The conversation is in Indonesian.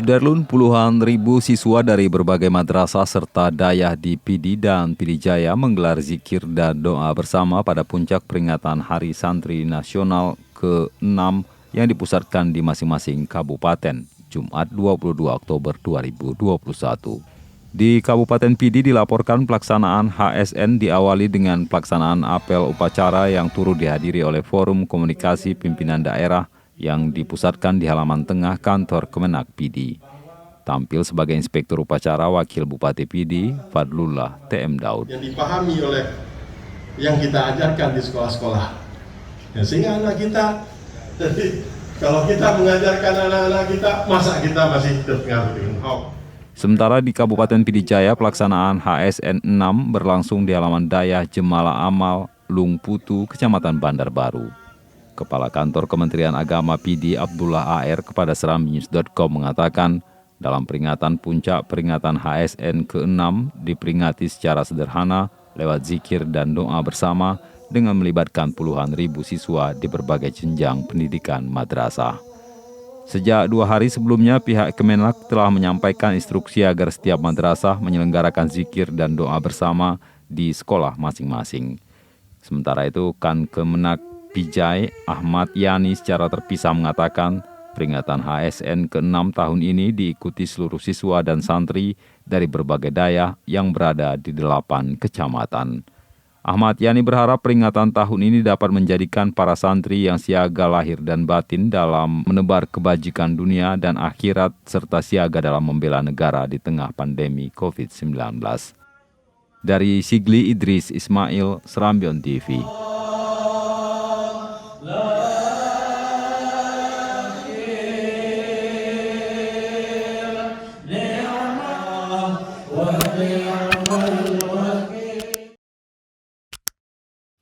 Sudarlun, puluhan ribu siswa dari berbagai madrasah serta dayah di Pidi dan Pidijaya menggelar zikir dan doa bersama pada puncak peringatan Hari Santri Nasional ke-6 yang dipusatkan di masing-masing kabupaten, Jumat 22 Oktober 2021. Di Kabupaten Pidi dilaporkan pelaksanaan HSN diawali dengan pelaksanaan apel upacara yang turut dihadiri oleh Forum Komunikasi Pimpinan Daerah yang dipusatkan di halaman tengah kantor Kemenak Pidi. Tampil sebagai inspektur upacara Wakil Bupati Pidi, Fadlullah TM Daud. Yang dipahami oleh yang kita ajarkan di sekolah-sekolah. Ya, sehingga anak kita, jadi kalau kita mengajarkan anak-anak kita, masa kita masih terpengaruh dengan hoax. Sementara di Kabupaten Pidijaya, pelaksanaan HSN 6 berlangsung di halaman dayah Jemala Amal, Lungputu, Kecamatan Bandar Baru. Kepala Kantor Kementerian Agama Pidi Abdullah AR kepada seramnews.com mengatakan, dalam peringatan puncak peringatan HSN ke-6 diperingati secara sederhana lewat zikir dan doa bersama dengan melibatkan puluhan ribu siswa di berbagai jenjang pendidikan madrasah. Sejak 2 hari sebelumnya, pihak Kemenak telah menyampaikan instruksi agar setiap madrasah menyelenggarakan zikir dan doa bersama di sekolah masing-masing. Sementara itu, Kemenak Pijai Ahmad Yani secara terpisah mengatakan peringatan HSN ke-6 tahun ini diikuti seluruh siswa dan santri dari berbagai dayah yang berada di 8 kecamatan. Ahmad Yani berharap peringatan tahun ini dapat menjadikan para santri yang siaga lahir dan batin dalam menebar kebajikan dunia dan akhirat serta siaga dalam membela negara di tengah pandemi COVID-19. Dari Sigli Idris Ismail, Serambion TV. ونعم الوكيل